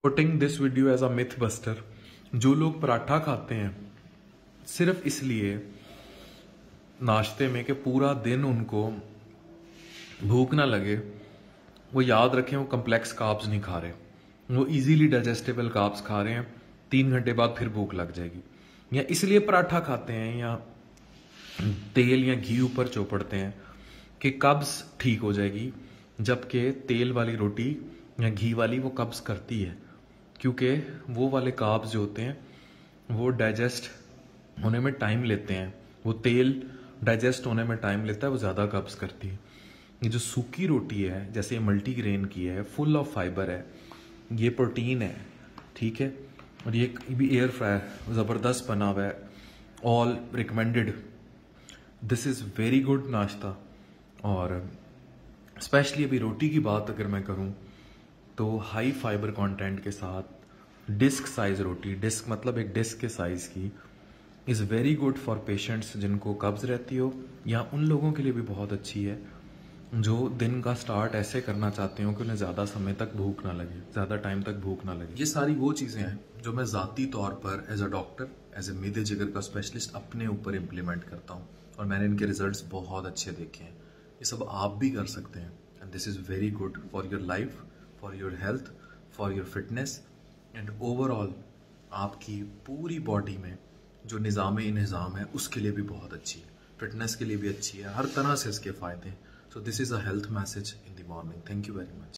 Putting this video as a myth buster. जो लोग पराठा खाते हैं सिर्फ इसलिए नाश्ते में कि पूरा दिन उनको भूख ना लगे, वो याद रखें वो कम्प्लेक्स कार्ब्स नहीं खा रहे, वो इजीली डाइजेस्टेबल कार्ब्स खा रहे हैं। 3 घंटे बाद फिर भूख लग जाएगी। या इसलिए पराठा खाते हैं या तेल या घी ऊपर चौपड़ते हैं कि कब्ज ठीक हो जाएगी, जबकि तेल वाली रोटी या घी वाली वो कब्ज करती है, क्योंकि वो वाले कार्ब्स जो होते हैं वो डाइजेस्ट होने में टाइम लेते हैं। वो तेल डाइजेस्ट होने में टाइम लेता है, वो ज़्यादा कब्ज करती है। ये जो सूखी रोटी है, जैसे ये मल्टीग्रेन की है, फुल ऑफ फाइबर है, ये प्रोटीन है, ठीक है, और ये भी एयर फ्रायर ज़बरदस्त बना हुआ है, all recommended. This is very good नाश्ता। और स्पेशली अभी रोटी की बात अगर मैं करूं तो हाई फाइबर कंटेंट के साथ डिस्क साइज रोटी, डिस्क मतलब एक डिस्क के साइज की, is very good for patients जिनको कब्ज रहती हो, या उन लोगों के लिए भी बहुत अच्छी है जो दिन का स्टार्ट ऐसे करना चाहते हो कि उन्हें ज़्यादा समय तक भूख ना लगे, ज़्यादा टाइम तक भूख ना लगे। ये सारी वो चीज़ें हैं जो मैं ज़ाती तौर पर as a doctor, as a मिदे जिगर का स्पेशलिस्ट अपने ऊपर इम्प्लीमेंट करता हूँ, और मैंने इनके रिजल्ट्स बहुत अच्छे देखे हैं। ये सब आप भी कर सकते हैं, and this is very good for your life, for your health, for your fitness, and overall आपकी पूरी बॉडी में जो निज़ाम है उसके लिए भी बहुत अच्छी है, फिटनेस के लिए भी अच्छी है, हर तरह से इसके फ़ायदे हैं। So this is a health message in the morning. Thank you very much.